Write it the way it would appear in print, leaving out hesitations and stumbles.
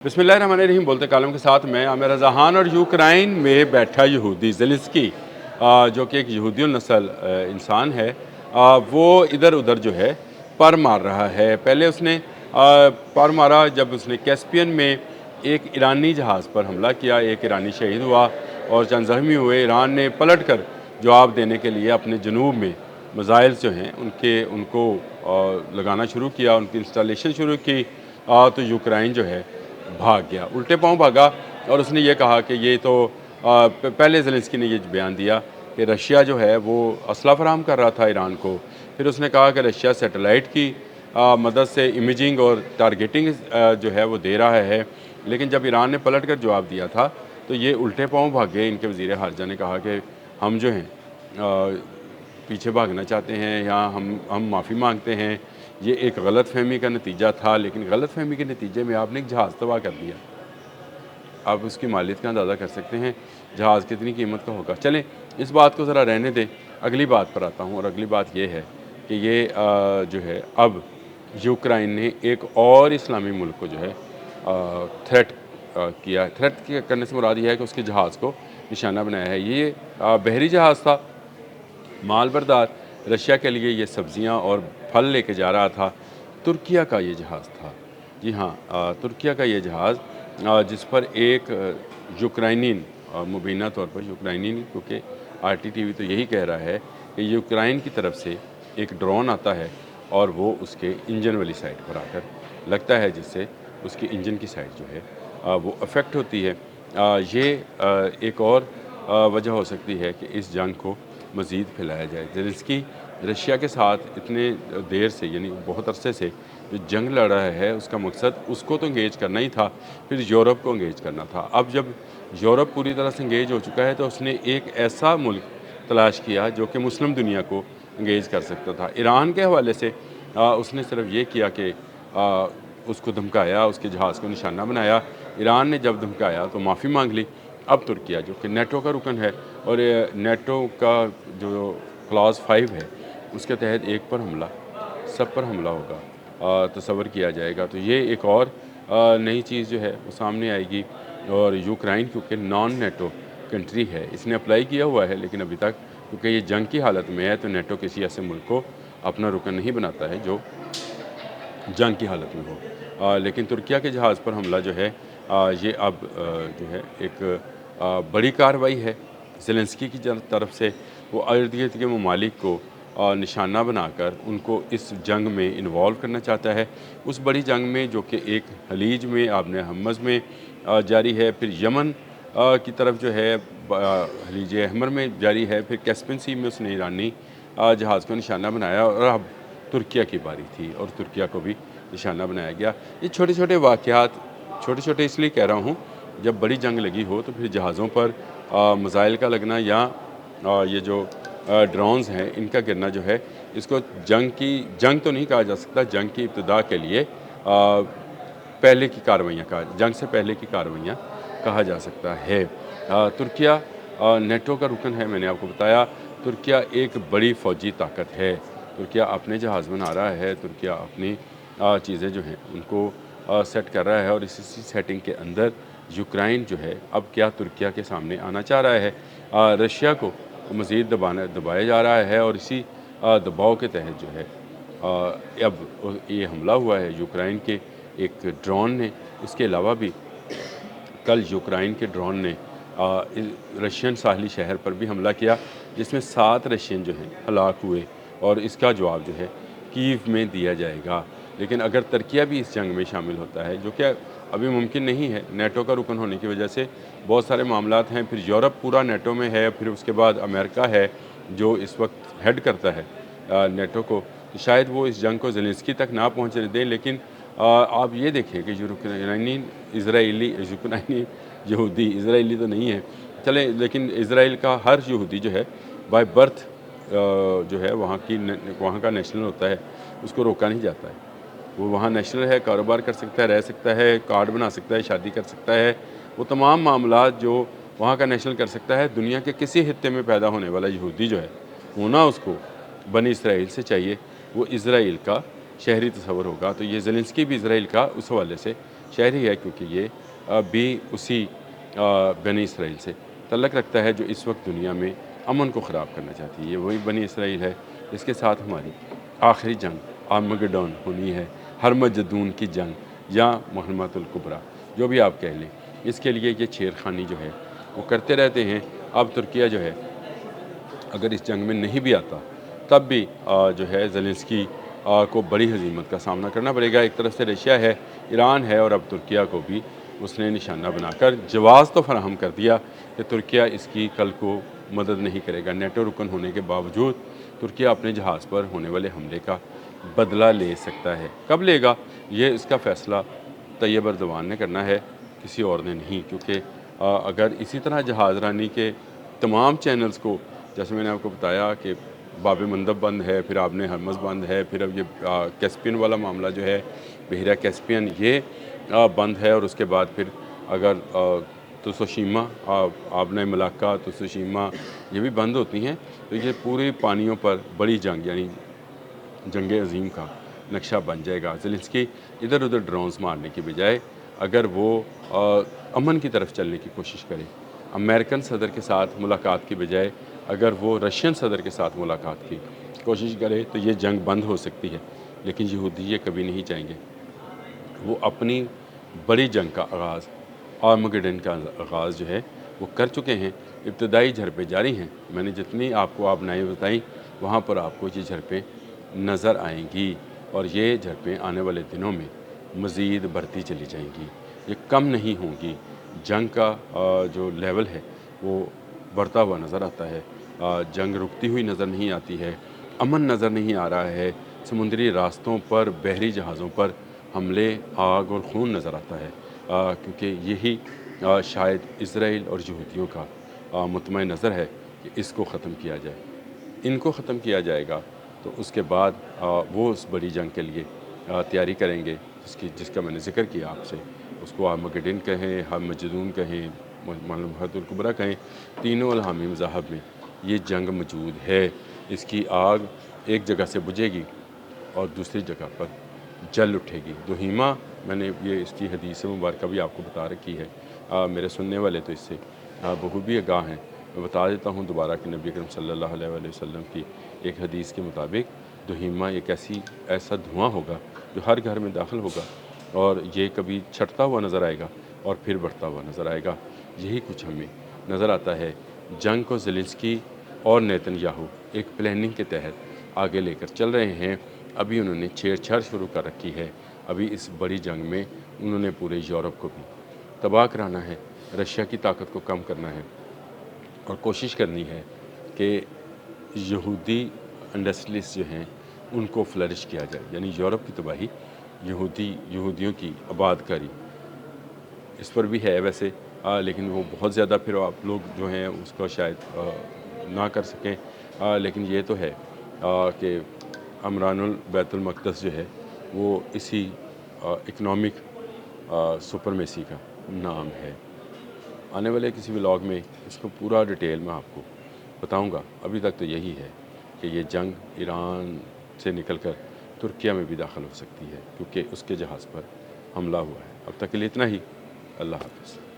बिस्मिल्लाहिर्रहमानिर्रहीम बोलते कालम के साथ मैं आमिर रज़ा खान। और यूक्रेन में बैठा यहूदी ज़ेलेंस्की जो कि एक यहूदी नस्ल इंसान है, वो इधर उधर जो है पर मार रहा है। पहले उसने पर मारा जब उसने कैस्पियन में एक ईरानी जहाज़ पर हमला किया, एक ईरानी शहीद हुआ और चंद ज़ख्मी हुए। ईरान ने पलट कर जवाब देने के लिए अपने जनूब में मिज़ाइल जो हैं उनको लगाना शुरू किया, उनकी इंस्टॉलेशन शुरू की। तो यूक्रेन जो है भाग गया, उल्टे पांव भागा। और उसने ये कहा कि ये तो पहले ज़ेलेंस्की ने ये बयान दिया कि रशिया जो है वो असला फराहम कर रहा था ईरान को। फिर उसने कहा कि रशिया सैटेलाइट की मदद से इमेजिंग और टारगेटिंग जो है वो दे रहा है। लेकिन जब ईरान ने पलट कर जवाब दिया था तो ये उल्टे पांव भाग गए। इनके वज़ीर ख़ारजा ने कहा कि हम जो हैं पीछे भागना चाहते हैं या हम माफ़ी मांगते हैं, ये एक गलत फहमी का नतीजा था। लेकिन गलत फहमी के नतीजे में आपने एक जहाज़ तबाह कर दिया, आप उसकी मालियत का अंदाज़ा कर सकते हैं जहाज़ कितनी कीमत का होगा। चलें इस बात को ज़रा रहने दें, अगली बात पर आता हूँ। और अगली बात ये है कि ये जो है अब यूक्रेन ने एक और इस्लामी मुल्क को जो है थ्रेट किया। थ्रेट करने से मुराद ये है कि उसके जहाज़ को निशाना बनाया है। ये बहरी जहाज़ था, माल बरदार। रशिया के लिए ये सब्ज़ियाँ और फल लेके जा रहा था। तुर्किया का ये जहाज़ था, जी हाँ, तुर्किया का ये जहाज़ जिस पर एक यूक्रेनियन, मुबीना तौर पर यूक्रेनियन, क्योंकि आरटीटीवी तो यही कह रहा है कि यूक्रेन की तरफ से एक ड्रोन आता है और वो उसके इंजन वाली साइड पर आकर लगता है, जिससे उसकी इंजन की साइड जो है वो अफेक्ट होती है। ये एक और वजह हो सकती है कि इस जंग को मज़ीद फैलाया जाए। ज़ेलेंस्की रशिया के साथ इतने देर से, यानी बहुत अरसे से जो जंग लड़ रहा है, उसका मकसद उसको तो इंगेज करना ही था, फिर यूरोप को इंगेज करना था। अब जब यूरोप पूरी तरह से इंगेज हो चुका है तो उसने एक ऐसा मुल्क तलाश किया जो कि मुस्लिम दुनिया को इंगेज कर सकता था। ईरान के हवाले से उसने सिर्फ ये किया कि उसको धमकाया, उसके जहाज़ को निशाना बनाया। ईरान ने जब धमकाया तो माफ़ी मांग ली। अब तुर्किया जो कि नेटो का रुकन है और नेटो का जो क्लॉज 5 है उसके तहत एक पर हमला सब पर हमला होगा, तस्वर किया जाएगा। तो ये एक और नई चीज़ जो है वो सामने आएगी। और यूक्रेन क्योंकि नॉन नेटो कंट्री है, इसने अप्लाई किया हुआ है, लेकिन अभी तक क्योंकि ये जंग की हालत में है तो नेटो किसी ऐसे मुल्क को अपना रुकन नहीं बनाता है जो जंग की हालत में हो। लेकिन तुर्किया के जहाज़ पर हमला जो है ये अब जो है एक बड़ी कार्रवाई है ज़ेलेंस्की की तरफ से। वो इर्द गिर्द के ममालिक को निशाना बनाकर उनको इस जंग में इन्वॉल्व करना चाहता है। उस बड़ी जंग में जो कि एक खलीज में, आबने हमज़ में जारी है, फिर यमन की तरफ जो है खलीज अहमर में जारी है, फिर कैस्पियन सी में उसने ईरानी जहाज़ को निशाना बनाया। और अब तुर्किया की बारी थी और तुर्किया को भी निशाना बनाया गया। ये छोटे छोटे वाक़यात, छोटे छोटे इसलिए कह रहा हूँ, जब बड़ी जंग लगी हो तो फिर जहाज़ों पर मिसाइल का लगना या ये जो ड्रोन्स हैं इनका गिरना जो है, इसको जंग तो नहीं कहा जा सकता। जंग की इब्तिदा के लिए पहले की कार्रवाइयाँ जंग से पहले की कार्रवाइयाँ कहा जा सकता है। तुर्किया नेटो का रुकन है, मैंने आपको बताया। तुर्किया एक बड़ी फ़ौजी ताकत है। तुर्किया अपने जहाज़ बना रहा है, तुर्किया अपनी चीज़ें जो हैं उनको सेट कर रहा है। और इसी सेटिंग के अंदर यूक्रेन जो है अब क्या तुर्किया के सामने आना चाह रहा है, रशिया को मज़ीद दबाया जा रहा है। और इसी दबाव के तहत जो है अब ये हमला हुआ है यूक्रेन के एक ड्रोन ने। इसके अलावा भी कल यूक्रेन के ड्रोन ने रशियन साहली शहर पर भी हमला किया, जिसमें 7 रशियन जो हैं हलाक हुए। और इसका जवाब जो है कीव में दिया जाएगा। लेकिन अगर तुर्किया भी इस जंग में शामिल होता है, जो कि अभी मुमकिन नहीं है नेटो का रुकन होने की वजह से, बहुत सारे मामलात हैं। फिर यूरोप पूरा नेटो में है, फिर उसके बाद अमेरिका है जो इस वक्त हेड करता है नेटो को। तो शायद वो इस जंग को ज़ेलेंस्की तक ना पहुँचने दें। लेकिन आप ये देखें कि यूक्रेनी यहूदी इजराइली तो नहीं है, चले, लेकिन इसराइल का हर यहूदी जो है बाय बर्थ जो है वहाँ का नेशनल होता है, उसको रोका नहीं जाता है। वो वहाँ नेशनल है, कारोबार कर सकता है, रह सकता है, कार्ड बना सकता है, शादी कर सकता है, वो तमाम मामलात जो वहाँ का नेशनल कर सकता है। दुनिया के किसी हिस्से में पैदा होने वाला यहूदी जो है होना उसको बनी इसराइल से चाहिए, वो इसराइल का शहरी तस्वर होगा। तो ये ज़ेलेंस्की भी इसराइल का उस हवाले से شہری ہے کیونکہ یہ بھی اسی بنی اسرائیل سے تعلق رکھتا ہے جو اس وقت دنیا میں امن کو خراب کرنا چاہتی ہے۔ یہ وہی بنی اسرائیل ہے جس کے ساتھ ہماری آخری جنگ آرمگڈون ہونی ہے، ہرمجدون کی جنگ یا محرمۃ الکبریٰ، جو بھی آپ کہہ لیں۔ اس کے لیے یہ چھیڑ خانی جو ہے وہ کرتے رہتے ہیں۔ اب ترکیہ جو ہے اگر اس جنگ میں نہیں بھی آتا تب بھی جو ہے زیلنسکی کو بڑی ہزیمت کا سامنا کرنا پڑے گا۔ ایک طرف سے رشیا ہے، ایران ہے، اور اب ترکیہ کو بھی اس نے نشانہ بنا کر جواز تو فراہم کر دیا کہ ترکیہ اس کی کل کو مدد نہیں کرے گا۔ نیٹو رکن ہونے کے باوجود ترکیہ اپنے جہاز پر ہونے والے حملے کا بدلہ لے سکتا ہے۔ کب لے گا یہ اس کا فیصلہ طیب اردوان نے کرنا ہے، کسی اور نے نہیں، کیونکہ اگر اسی طرح جہاز رانی کے تمام چینلز کو، جیسے میں نے آپ کو بتایا کہ باب مندب بند ہے، پھر آپ نے ہرمز بند ہے، پھر اب یہ کیسپین والا معاملہ جو ہے، بحیرہ کیسپین یہ بند ہے، اور اس کے بعد پھر اگر توسوشیما آپ نے ملاقہ توسوشیما یہ بھی بند ہوتی ہیں، تو یہ پوری پانیوں پر بڑی جنگ یعنی جنگ عظیم کا نقشہ بن جائے گا۔ زیلنسکی ادھر ادھر ڈرونز مارنے کی بجائے اگر وہ امن کی طرف چلنے کی کوشش کرے، امریکن صدر کے ساتھ ملاقات کی بجائے اگر وہ رشین صدر کے ساتھ ملاقات کی کوشش کرے تو یہ جنگ بند ہو سکتی ہے، لیکن یہودی یہ کبھی نہیں چاہیں گے۔ وہ اپنی بڑی جنگ کا آغاز، آرمگڈن کا آغاز جو ہے وہ کر چکے ہیں۔ ابتدائی جھڑپیں جاری ہیں، میں نے جتنی آپ کو آبنائیں بتائیں وہاں پر آپ کو یہ جھڑپیں نظر آئیں گی، اور یہ جھڑپیں آنے والے دنوں میں مزید بڑھتی چلی جائیں گی، یہ کم نہیں ہوں گی۔ جنگ کا جو لیول ہے وہ بڑھتا ہوا نظر آتا ہے، جنگ رکتی ہوئی نظر نہیں آتی ہے، امن نظر نہیں آ رہا ہے، سمندری راستوں پر بحری جہازوں پر حملے، آگ اور خون نظر آتا ہے، کیونکہ یہی شاید اسرائیل اور یہودیوں کا مطمع نظر ہے کہ اس کو ختم کیا جائے۔ ان کو ختم کیا جائے گا تو اس کے بعد وہ اس بڑی جنگ کے لیے تیاری کریں گے جس کا میں نے ذکر کیا آپ سے۔ اس کو آرمگڈن کہیں، ہرمجدون کہیں، محرمۃ الکبریٰ کہیں، تینوں الحامی مذاہب میں یہ جنگ موجود ہے۔ اس کی آگ ایک جگہ سے بجھے گی اور دوسری جگہ پر جل اٹھے گی۔ دہیمہ میں نے یہ اس کی حدیث مبارکہ بھی آپ کو بتا رکھی ہے، میرے سننے والے تو اس سے بخوبی آگاہ ہیں۔ میں بتا دیتا ہوں دوبارہ کہ نبی اکرم صلی اللہ علیہ وآلہ وسلم کی ایک حدیث کے مطابق دہیمہ ایک ایسا دھواں ہوگا جو ہر گھر میں داخل ہوگا، اور یہ کبھی چھٹتا ہوا نظر آئے گا اور پھر بڑھتا ہوا نظر آئے گا۔ یہی کچھ ہمیں نظر آتا ہے۔ جنگ کو زیلنسکی اور نیتن یاہو ایک پلاننگ کے تحت آگے لے کر چل رہے ہیں۔ ابھی انہوں نے چھیڑ چھاڑ شروع کر رکھی ہے، ابھی اس بڑی جنگ میں انہوں نے پورے یورپ کو بھی تباہ کرانا ہے، رشیا کی طاقت کو کم کرنا ہے، اور کوشش کرنی ہے کہ یہودی انڈسٹریز جو ہیں ان کو فلرش کیا جائے، یعنی یورپ کی تباہی، یہودیوں کی آباد کاری اس پر بھی ہے ویسے، لیکن وہ بہت زیادہ پھر آپ لوگ جو ہیں اس کو شاید نہ کر سکیں، لیکن یہ تو ہے کہ عمران البیت المقدس جو ہے وہ اسی اکنامک سپرمیسی کا نام ہے۔ آنے والے کسی ولاگ میں اس کو پورا ڈیٹیل میں آپ کو بتاؤں گا۔ ابھی تک تو یہی ہے کہ یہ جنگ ایران سے نکل کر ترکیہ میں بھی داخل ہو سکتی ہے، کیونکہ اس کے جہاز پر حملہ ہوا ہے۔ اب تک کے لیے اتنا ہی۔ اللہ حافظ۔